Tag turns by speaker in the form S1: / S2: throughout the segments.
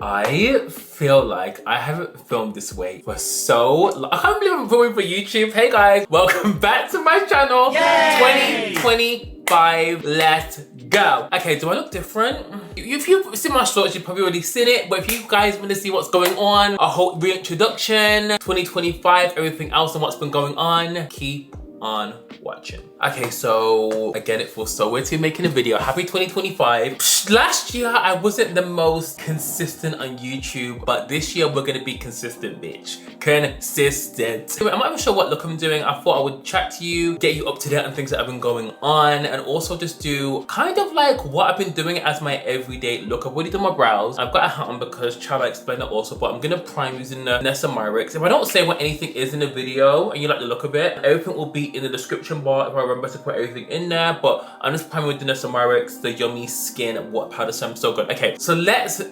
S1: I feel like I haven't filmed this way for so long. I can't believe I'm filming for YouTube. Hey guys, welcome back to my channel. Yay! 2025, let's go. Okay, do I look different? If you've seen my shorts, you've probably already seen it, but if you guys want to see what's going on, a whole reintroduction, 2025, everything else and what's been going on, keep on watching. Okay, so again, it feels so weird to be making a video. Happy 2025. Last year, I wasn't the most consistent on YouTube, but this year we're gonna be consistent, bitch. Consistent. Anyway, I'm not even sure what look I'm doing. I thought I would chat to you, get you up to date on things that have been going on, and also just do kind of like what I've been doing as my everyday look. I've already done my brows. I've got a hat on because Chava explained that also, but I'm gonna prime using the Nessa Myrix. If I don't say what anything is in the video and you like the look of it, everything will be in the description bar if I remember to put everything in there, but I'm just priming with the Nessa Myrix, the Yummy Skin What Powder Serum, so good. Okay, so let's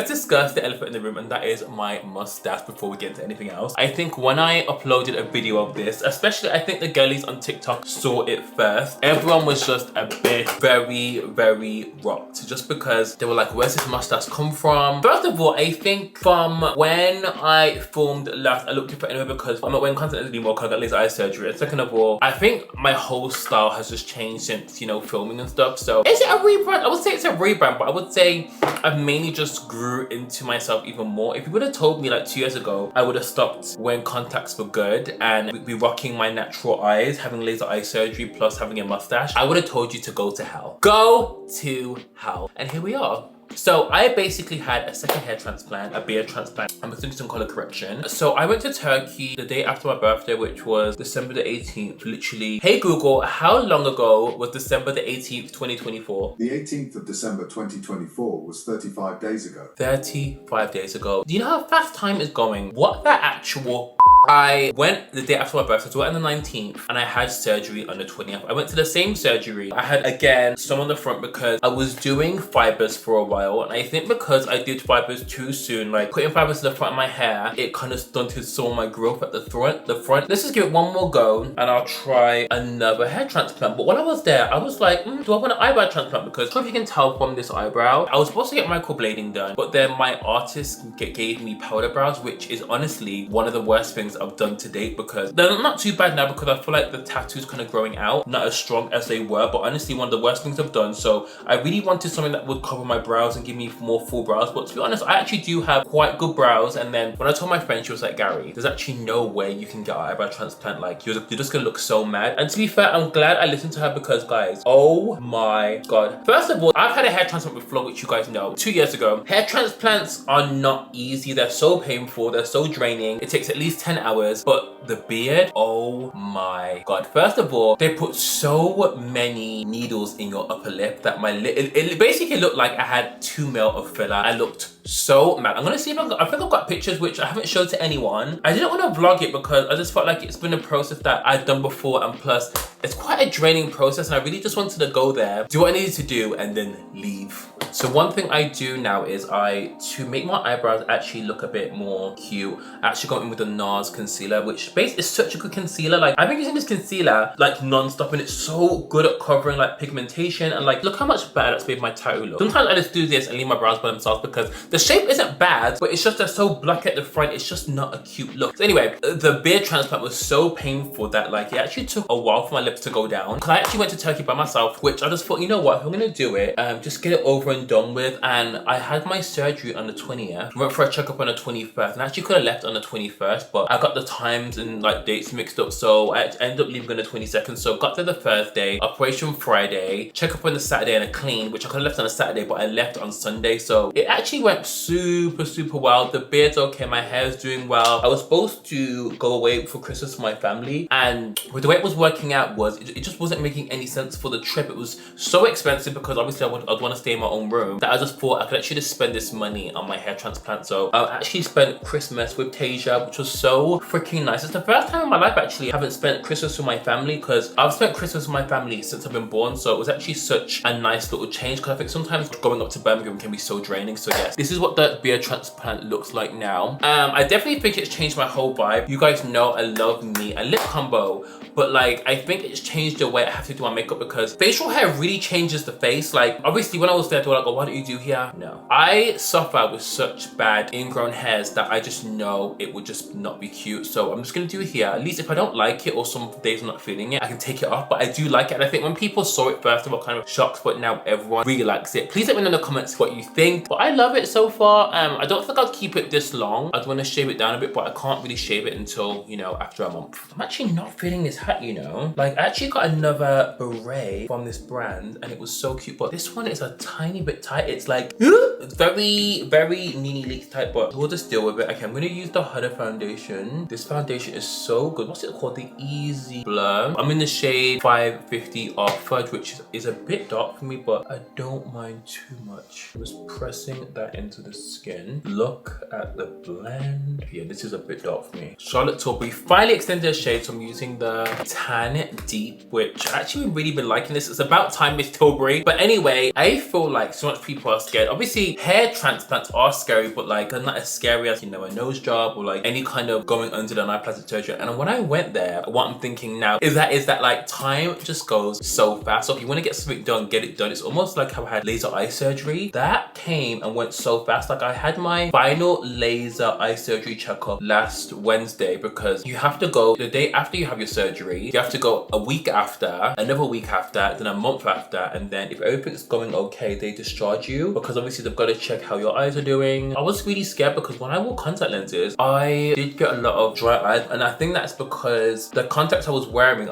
S1: discuss the elephant in the room, and that is my mustache before we get into anything else. I think when I uploaded a video of this, especially I think the girlies on TikTok saw it first, everyone was just a bit very rocked, just because they were like, where's this mustache come from? First of all, I think from when I filmed last, I looked different anyway because I'm not wearing content anymore because I got laser eye surgery. And second of all, I think my whole style has just changed since, you know, filming and stuff. So is it a rebrand? I would say it's a rebrand, but I would say I've mainly just grew into myself even more. If you would have told me like 2 years ago, I would have stopped wearing contacts for good and be rocking my natural eyes, having laser eye surgery plus having a mustache, I would have told you to go to hell. Go to hell. And here we are. So I basically had a second hair transplant, a beard transplant. I'm doing some color correction. So I went to Turkey the day after my birthday, which was December the 18th, literally. Hey Google, how long ago was December the 18th, 2024?
S2: The 18th of December 2024 was 35 days ago.
S1: 35 days ago. Do you know how fast time is going? What the actual... I went the day after my birthday, so I went on the 19th, and I had surgery on the 20th. I went to the same surgery. I had, again, some on the front because I was doing fibers for a while, and I think because I did fibers too soon, like putting fibers in the front of my hair, it kind of stunted some of my growth at the front. Let's just give it one more go, and I'll try another hair transplant. But when I was there, I was like, do I want an eyebrow transplant? Because I don't know if you can tell from this eyebrow, I was supposed to get microblading done, but then my artist gave me powder brows, which is honestly one of the worst things I've done to date because they're not too bad now because I feel like the tattoos kind of growing out, not as strong as they were, but honestly one of the worst things I've done. So I really wanted something that would cover my brows and give me more full brows, but to be honest, I actually do have quite good brows. And then when I told my friend, she was like, Gary, there's actually no way you can get an eyebrow transplant. Like you're just gonna look so mad. And to be fair, I'm glad I listened to her because guys, oh my god. First of all, I've had a hair transplant before, which you guys know, 2 years ago. Hair transplants are not easy. They're so painful. They're so draining. It takes at least 10 hours, but the beard, oh my god. First of all, they put so many needles in your upper lip that my lip, it basically looked like I had 2 mil of filler. I looked so mad. I'm gonna see if I think I've got pictures which I haven't showed to anyone. I didn't want to vlog it because I just felt like it's been a process that I've done before, and plus it's quite a draining process, and I really just wanted to go there, do what I needed to do, and then leave. So one thing I do now is to make my eyebrows actually look a bit more cute, I actually got in with the NARS concealer, which basically is such a good concealer. Like I've been using this concealer like non-stop, and it's so good at covering like pigmentation, and like look how much better that's made my tattoo look. Sometimes I just do this and leave my brows by themselves because the shape isn't bad, but it's just they're so black at the front, it's just not a cute look. So anyway, the beard transplant was so painful that like it actually took a while for my lips to go down. Cause I actually went to Turkey by myself, which I just thought, you know what, if I'm gonna do it, just get it over and done with. And I had my surgery on the 20th, went for a checkup on the 21st, and I actually could have left on the 21st, but I got the times and like dates mixed up, so I ended up leaving on the 22nd. So got there the Thursday, operation Friday, checkup on the Saturday, and a clean, which I could have left on a Saturday, but I left on Sunday. So it actually went super well. The beard's okay, my hair's doing well. I was supposed to go away for Christmas with my family, and with the way it was working out was it just wasn't making any sense for the trip. It was so expensive because obviously I'd want to stay in my own room, that I just thought I could actually just spend this money on my hair transplant. So I actually spent Christmas with Tasia, which was so freaking nice. It's the first time in my life actually I haven't spent Christmas with my family, because I've spent Christmas with my family since I've been born. So it was actually such a nice little change, because I think sometimes going up to Birmingham can be so draining. So yes, this is what the beard transplant looks like now. I definitely think it's changed my whole vibe. You guys know I love me a lip combo, but like I think it's changed the way I have to do my makeup because facial hair really changes the face. Like obviously when I was there, they were like, oh, what do you do here? No. I suffer with such bad ingrown hairs that I just know it would just not be cute. So I'm just gonna do it here. At least if I don't like it or some days I'm not feeling it, I can take it off. But I do like it. And I think when people saw it first, they were kind of shocked, but now everyone really likes it. Please let me know in the comments what you think. But I love it so far. I don't think I'll keep it this long. I'd want to shave it down a bit, but I can't really shave it until, you know, after a month. I'm actually not feeling this hat, you know. Like I actually got another beret from this brand and it was so cute, but this one is a tiny bit tight. It's like very, very Nene Leakes type, but we'll just deal with it. Okay, I'm gonna use the Huda foundation. This foundation is so good. What's it called? The Easy Blur. I'm in the shade 550 Off Fudge, which is a bit dark for me, but I don't mind too much. I'm just pressing that into the skin. Look at the blend. Yeah, this is a bit dark for me. Charlotte Tilbury finally extended the shade, so I'm using the Tan Deep, which I actually really been liking this. It's about time, Miss Tilbury. But anyway, I feel like so much people are scared. Obviously, hair transplants are scary, but like they're not as scary as, you know, a nose job or like any kind of going under the eye plastic surgery. And when I went there, what I'm thinking now is that like time just goes so fast. So if you want to get something done, get it done. It's almost like how I had laser eye surgery. That came and went so fast. Like I had my final laser eye surgery checkup last Wednesday because you have to go the day after you have your surgery. You have to go a week after, another week after, then a month after, and then if everything's going okay, they discharge you because obviously they've got to check how your eyes are doing. I was really scared because when I wore contact lenses, I did get a lot of dry eyes, and I think that's because the contacts I was wearing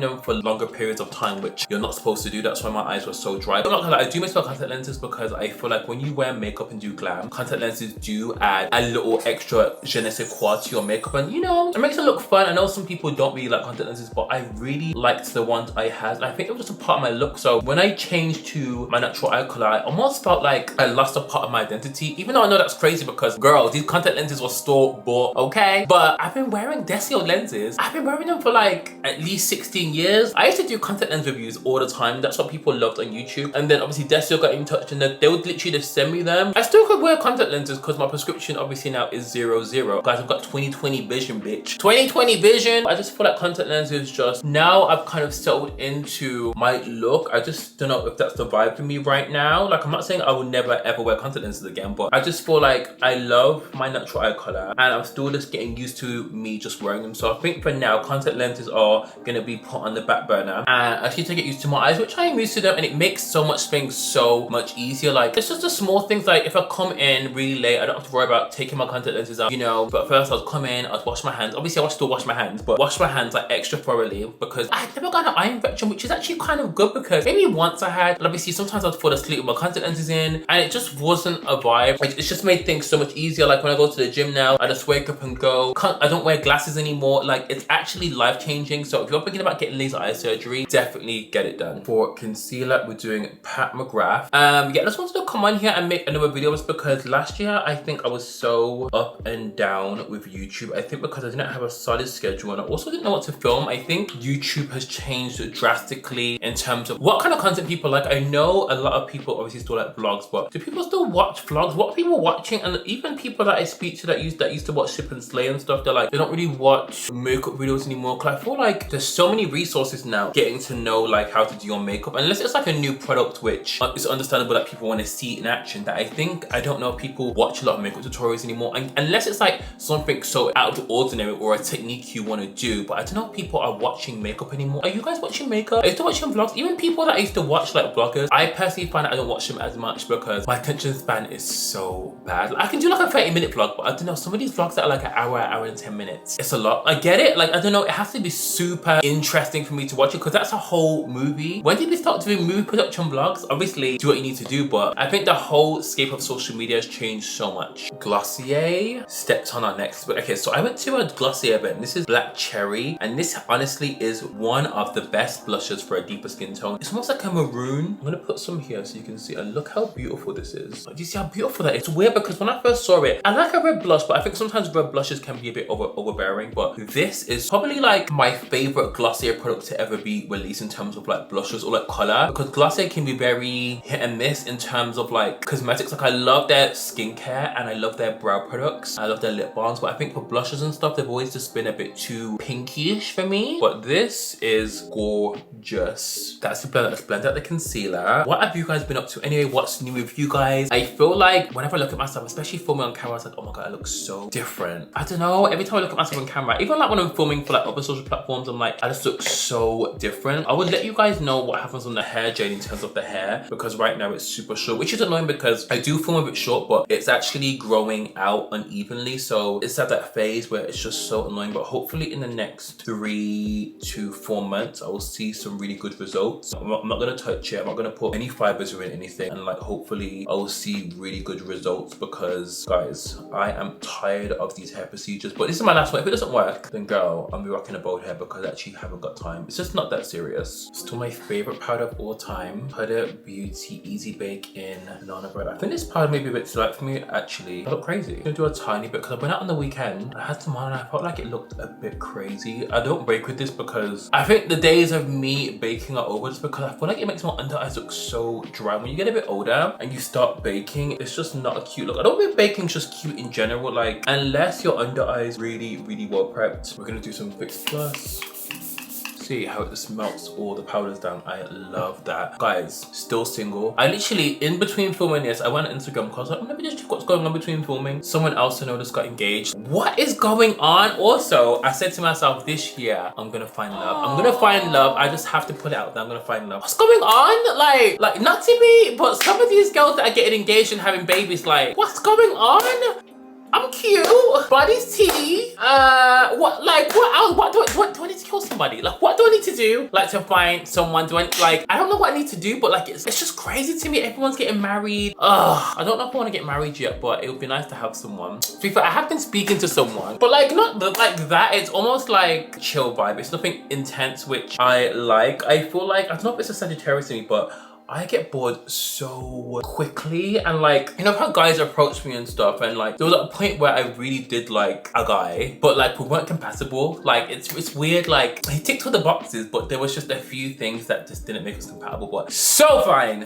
S1: them for longer periods of time, which you're not supposed to do. That's why my eyes were so dry. I'm not gonna lie, I do miss my contact lenses because I feel like when you wear makeup and do glam, contact lenses do add a little extra je ne sais quoi to your makeup, and you know, it makes it look fun. I know some people don't really like contact lenses, but I really liked the ones I had. I think it was just a part of my look. So when I changed to my natural eye color, I almost felt like I lost a part of my identity, even though I know that's crazy because girl, these contact lenses were store bought, okay? But I've been wearing Desio lenses. I've been wearing them for like at least 16 years. I used to do contact lens reviews all the time. That's what people loved on YouTube. And then obviously Desio got in touch and they would literally just send me them. I still could wear contact lenses because my prescription obviously now is 0/0. Guys, I've got 20/20 vision, bitch. 20/20 vision. I just feel like contact lenses just, now I've kind of settled into my look. I just don't know if that's the vibe for me right now. Like I'm not saying I will never ever wear contact lenses again, but I just feel like I love my natural eye color and I'm still just getting used to me just wearing them. So I think for now, contact lenses are gonna be put on the back burner and I need to get used to my eyes, which I am used to them, and it makes so much things so much easier. Like it's just the small things, like if I come in really late, I don't have to worry about taking my contact lenses out, you know. But first I'll come in, I'll wash my hands. Obviously I still wash my hands, but wash my hands like extra thoroughly because I never got an eye infection, which is actually kind of good because maybe once I had, and obviously sometimes I'd fall asleep with my contact lenses in and it just wasn't a vibe. Like, it's just made things so much easier. Like when I go to the gym now, I just wake up and go. I don't wear glasses anymore. Like it's actually life-changing. So if you're thinking about getting laser eye surgery, definitely get it done. For concealer, we're doing Pat McGrath. Yeah, I just wanted to come on here and make another video just because last year I think I was so up and down with YouTube. I think because I didn't have a solid schedule and I also didn't know what to film. I think YouTube has changed drastically in terms of what kind of content people like. I know a lot of people obviously still like vlogs, but do people still watch vlogs? What are people watching? And even people that I speak to that used to watch Ship and Slay and stuff, they're like, they don't really watch makeup videos anymore. Cause I feel like there's so many resources now getting to know like how to do your makeup, unless it's like a new product which is understandable that people want to see in action. That I don't know if people watch a lot of makeup tutorials anymore, and unless it's like something so out of the ordinary or a technique you want to do. But I don't know if people are watching makeup anymore. Are you guys watching makeup? I used to watch some vlogs. Even people that I used to watch like vloggers, I personally find that I don't watch them as much because my attention span is so bad. Like, I can do like a 30-minute vlog, but I don't know, some of these vlogs that are like an hour and 10 minutes, it's a lot. I get it, like I don't know, it has to be super interesting for me to watch it because that's a whole movie. When did we start doing movie production vlogs? Obviously do what you need to do, but I think the whole scape of social media has changed so much. Glossier stepped on our next, but okay, so I went to a Glossier event. This is Black Cherry, and this honestly is one of the best blushes for a deeper skin tone. It's almost like a maroon. I'm gonna put some here so you can see, and look how beautiful this is. Do you see how beautiful that is? It's weird because when I first saw it, I like a red blush, but I think sometimes red blushes can be a bit overbearing, but this is probably like my favorite Glossier product to ever be released in terms of like blushes or like color, because Glossier can be very hit and miss in terms of like cosmetics. Like I love their skincare and I love their brow products. I love their lip balms, but I think for blushes and stuff, they've always just been a bit too pinkyish for me. But this is gorgeous. That's the blend. Let's blend out the concealer. What have you guys been up to? Anyway, what's new with you guys? I feel like whenever I look at myself, especially filming on camera, I was like, oh my god, I look so different. I don't know, every time I look at myself on camera, even like when I'm filming for like other social platforms, I'm like, I just look so different. I would let you guys know what happens on the hair journey in terms of the hair, because right now it's super short, which is annoying because I do film a bit short, but it's actually growing out unevenly. So it's at that phase where it's just so annoying, but hopefully in the next 3 to 4 months, I will see some really good results. I'm not gonna touch it. I'm not gonna put any fibers or anything. And like, hopefully I will see really good results because guys, I am tired of these hair procedures, but this is my last one. If it doesn't work, then girl, I'll be rocking a bold hair because I actually haven't got time. It's just not that serious. Still my favorite powder of all time, Huda Beauty Easy Bake in Banana Bread. I think this powder may be a bit too light for me actually. I look crazy. I'm gonna do a tiny bit because I went out on the weekend. I had some on and I felt like it looked a bit crazy. I don't bake with this because I think the days of me baking are over, just because I feel like it makes my under eyes look so dry. When you get a bit older and you start baking, it's just not a cute look. I don't think baking's just cute in general, like unless your under eyes really well prepped. We're gonna do some Fix Plus. See how it just melts all the powders down. I love that. Guys, still single. I literally, in between filming this, I went on Instagram because I was like, let me just check what's going on between filming. Someone else I know just got engaged. What is going on? Also, I said to myself, this year, I'm gonna find love. I'm gonna find love. I just have to put it out there. I'm gonna find love. What's going on? Like not to me, but some of these girls that are getting engaged and having babies, like, what's going on? I'm cute, body's tea. What else? What do I need to kill somebody? Like, what do I need to do? Like, to find someone? I don't know what I need to do, but like, it's just crazy to me. Everyone's getting married. Ugh, I don't know if I want to get married yet, but it would be nice to have someone. To be fair, I have been speaking to someone, but like, not like that. It's almost like chill vibe. It's nothing intense, which I like. I feel like, I don't know if it's a Sagittarius in me, but I get bored so quickly. And like, you know how guys approach me and stuff, and like there was a point where I really did like a guy, but like we weren't compatible. Like it's weird, like he ticked all the boxes, but there was just a few things that just didn't make us compatible. But so fine.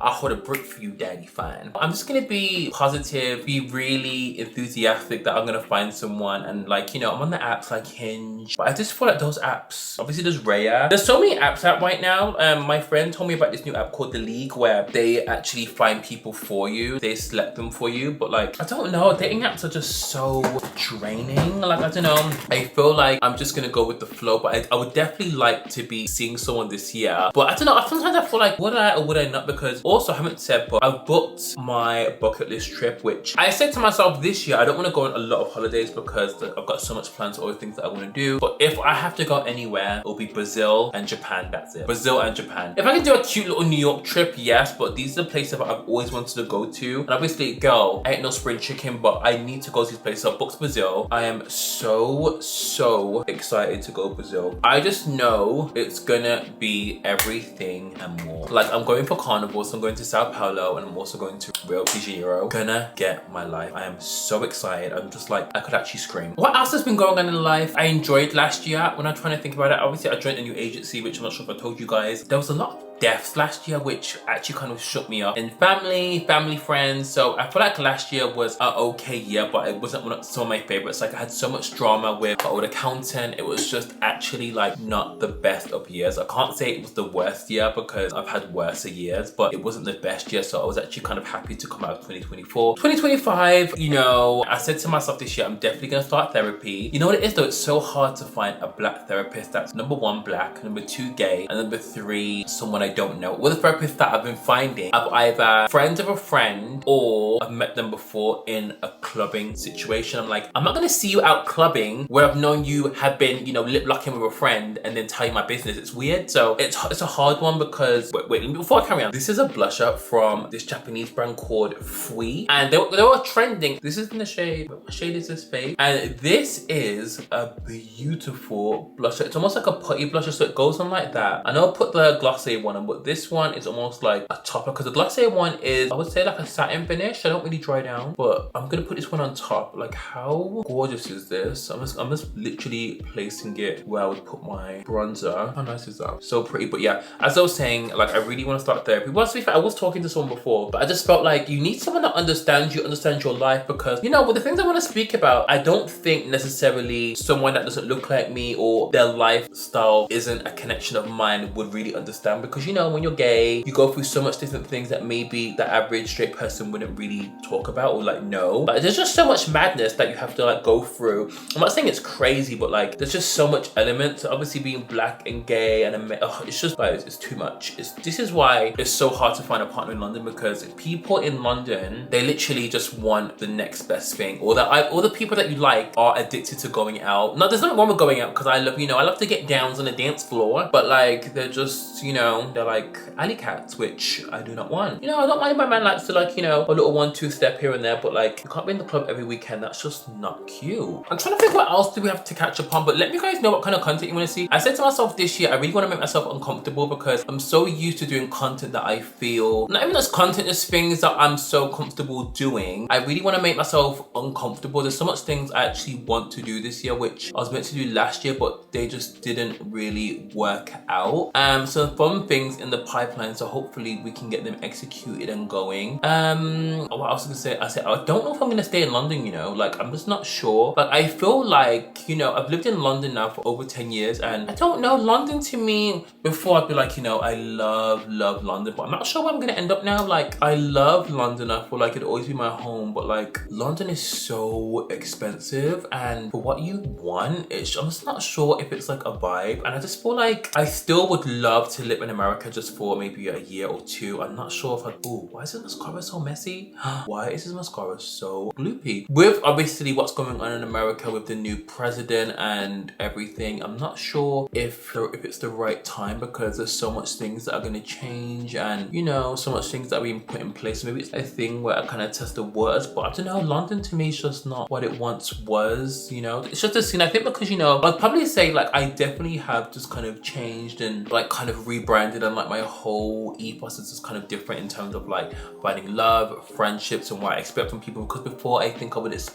S1: I'll hold a brick for you, daddy, fine. I'm just gonna be positive, be really enthusiastic that I'm gonna find someone. And like, you know, I'm on the apps like Hinge, but I just feel like those apps, obviously there's Raya. There's so many apps out right now. My friend told me about this new app called The League, where they actually find people for you. They select them for you. But like, I don't know, dating apps are just so draining. Like, I don't know. I feel like I'm just gonna go with the flow, but I would definitely like to be seeing someone this year. But I don't know, sometimes I feel like, would I or would I not? Because also, I haven't said, but I've booked my bucket list trip, which I said to myself this year, I don't want to go on a lot of holidays because I've got so much plans for all the things that I want to do. But if I have to go anywhere, it'll be Brazil and Japan. That's it. Brazil and Japan. If I can do a cute little New York trip, yes, but these are the places that I've always wanted to go to. And obviously, girl, I ain't no spring chicken, but I need to go to these places. So I booked Brazil. I am so excited to go to Brazil. I just know it's gonna be everything and more. Like, I'm going for Carnival, so I'm going to Sao Paulo, and I'm also going to Rio de Janeiro. Gonna get my life. I am so excited. I'm just like, I could actually scream. What else has been going on in life? I enjoyed last year. When I'm trying to think about it, obviously I joined a new agency, which I'm not sure if I told you guys. There was a lot of deaths last year, which actually kind of shook me up. And family, friends. So I feel like last year was an okay year, but it wasn't one of some of my favorites. Like, I had so much drama with my old accountant. It was just actually like not the best of years. I can't say it was the worst year because I've had worse years, but it wasn't the best year. So I was actually kind of happy to come out of 2024. 2025, you know, I said to myself this year, I'm definitely gonna start therapy. You know what it is though? It's so hard to find a black therapist that's number 1, black, number 2, gay, and number 3, someone I don't know. All the therapists that I've been finding, I've either friends of a friend or I've met them before in a clubbing situation. I'm like, I'm not gonna see you out clubbing where I've known you have been, you know, lip locking with a friend and then tell you my business. It's weird. So it's a hard one because, wait, before I carry on, this is a blusher from this Japanese brand called Fui. And they were trending. This is in the shade, what shade is this, babe? And this is a beautiful blusher. It's almost like a putty blusher, so it goes on like that. I know I put the Glossier one on, but this one is almost like a topper because the Glossier one is, I would say, like a satin finish. I don't really dry down, but I'm gonna put this this one on top. Like, how gorgeous is this? I'm just literally placing it where I would put my bronzer. How nice is that? So pretty. But yeah, as I was saying, like, I really want to start therapy. Well, to be fair, I was talking to someone before, but I just felt like you need someone that understands you, understands your life, because, you know, with the things I want to speak about, I don't think necessarily someone that doesn't look like me or their lifestyle isn't a connection of mine would really understand, because, you know, when you're gay, you go through so much different things that maybe the average straight person wouldn't really talk about or like know. But there's just so much madness that you have to like go through. I'm not saying it's crazy, but like there's just so much elements. Obviously being black and gay and it's just like, it's too much. This is why it's so hard to find a partner in London, because people in London, they literally just want the next best thing, or all the people that you like are addicted to going out. No, there's nothing wrong with going out, because I love, you know, I love to get downs on the dance floor, but like they're just, you know, they're like alley cats, which I do not want. You know, I don't mind my man likes to like, you know, a little 1-2 step here and there, but like you can't be in the club every weekend. That's just not cute. I'm trying to think what else do we have to catch up on, but let me guys know what kind of content you want to see. I said to myself this year, I really want to make myself uncomfortable, because I'm so used to doing content that I feel, not even as content, just things that I'm so comfortable doing. I really want to make myself uncomfortable. There's so much things I actually want to do this year, which I was meant to do last year, but they just didn't really work out. So fun things in the pipeline, so hopefully we can get them executed and going. What else was I gonna say? I don't know if I'm gonna stay in London, you know, like I'm just not sure. But I feel like, you know, I've lived in London now for over 10 years, and I don't know, London to me, before I'd be like, you know, I love London, but I'm not sure where I'm gonna end up now. Like, I love London, I feel like it'd always be my home, but like London is so expensive, and for what you want, I'm just not sure if it's like a vibe. And I just feel like I still would love to live in America just for maybe a year or two. I'm not sure if why is this mascara so messy? Why is this mascara so gloopy? With obviously what's going on in America with the new president and everything, I'm not sure if it's the right time, because there's so much things that are going to change, and, you know, so much things that are being put in place. Maybe it's a thing where I kind of test the waters, but I don't know, London to me is just not what it once was, you know. It's just a scene, I think, because, you know, I'd probably say like I definitely have just kind of changed and like kind of rebranded, and like my whole ethos is just kind of different in terms of like finding love, friendships, and what I expect from people. Because before, I think I used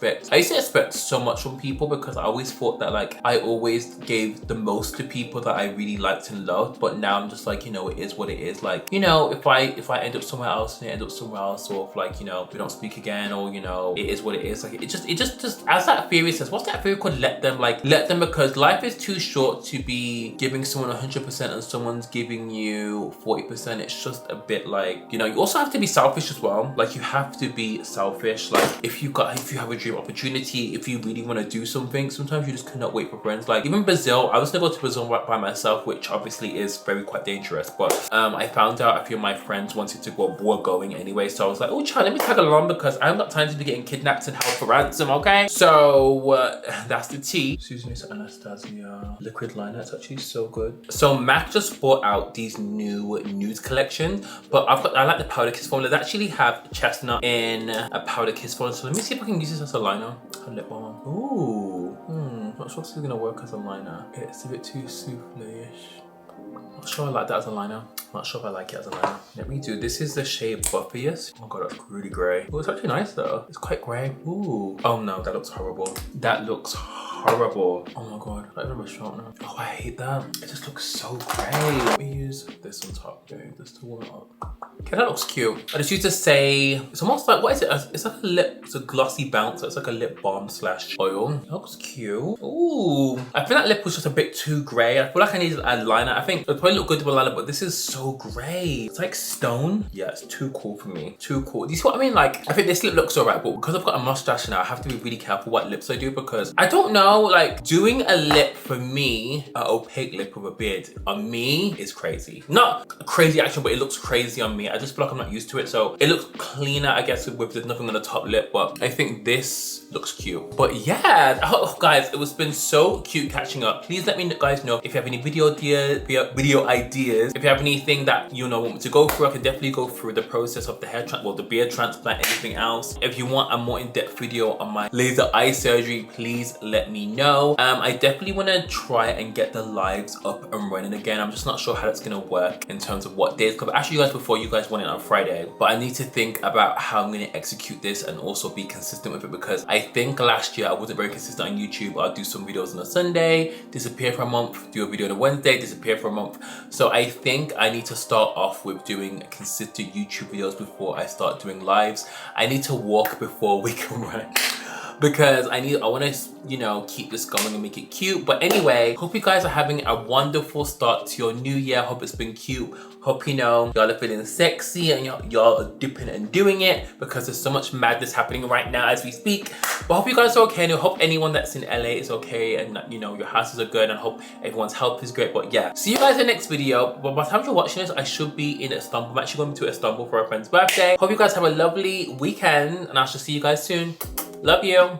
S1: to expect so much from people, because I always thought that like I always gave the most to people that I really liked and loved. But now I'm just like, you know, it is what it is. Like, you know, if I end up somewhere else and they end up somewhere else, or if like, you know, we don't speak again, or, you know, it is what it is. Like it just as that theory says, what's that theory called? Let them, because life is too short to be giving someone 100% and someone's giving you 40%. It's just a bit like, you know, you also have to be selfish as well. Like you have to be selfish. Like if you have a dream opportunity, if you really want to do something, sometimes you just cannot wait for friends. Like even Brazil, I was gonna go to Brazil by myself, which obviously is quite dangerous, but I found out a few of my friends wanted to go, were going anyway, so I was like, oh child, let me tag along, because I haven't got time to be getting kidnapped and held for ransom, okay? So that's the tea. Susan is Anastasia liquid liner. It's actually so good. So MAC just brought out these new nude collections, but I like the powder kiss formula. They actually have chestnut in a powder kiss formula, so let me see if I can use this as a liner. A lip balm. Ooh. Not sure if this is gonna work as a liner. It's a bit too souffle-ish. Not sure I like that as a liner. Not sure if I like it as a liner. Let me do, this is the shade Buffiest. Oh my god, that's really grey. Oh, it's actually nice though. It's quite grey. Ooh. Oh no, that looks horrible. That looks horrible. Oh my god, I don't have a sharpener. Oh, I hate that. It just looks so grey. Let me use this on top, okay, just to warm it up. Okay, that looks cute. I just used to say, it's almost like, what is it? It's like a lip, it's a glossy bounce. It's like a lip balm / oil. That looks cute. Ooh. I feel that lip was just a bit too grey. I feel like I needed a liner. I think it would probably look good with a liner, but this is so grey. It's like stone. Yeah, it's too cool for me. Too cool. Do you see what I mean? Like, I think this lip looks alright, but because I've got a mustache now, I have to be really careful what lips I do, because I don't know, like doing a lip for me, an opaque lip with a beard on me is crazy. Not a crazy action, but it looks crazy on me. I just feel like I'm not used to it, so it looks cleaner, I guess, with there's nothing on the top lip, but I think this looks cute. But yeah, oh, guys, it was been so cute catching up. Please let me guys know if you have any video ideas. If you have anything that you know want me to go through, I can definitely go through the process of the hair the beard transplant, anything else. If you want a more in-depth video on my laser eye surgery, please let me know. I definitely want to try and get the lives up and running again. I'm just not sure how that's gonna work in terms of what days. Because actually, you guys, before you guys want it on Friday, but I need to think about how I'm gonna execute this and also be consistent with it, because I think last year I wasn't very consistent on YouTube. I'll do some videos on a Sunday, disappear for a month, do a video on a Wednesday, disappear for a month. So I think I need to start off with doing consistent YouTube videos before I start doing lives. I need to walk before we can run. Because I want to, you know, keep this going and make it cute. But anyway, hope you guys are having a wonderful start to your new year. Hope it's been cute. Hope, you know, y'all are feeling sexy and y'all are dipping and doing it, because there's so much madness happening right now as we speak. But hope you guys are okay, and I hope anyone that's in LA is okay, and you know, your houses are good, and hope everyone's health is great. But yeah, see you guys in the next video. But by the time you're watching this, I should be in Istanbul. I'm actually going to Istanbul for a friend's birthday. Hope you guys have a lovely weekend, and I shall see you guys soon. Love you.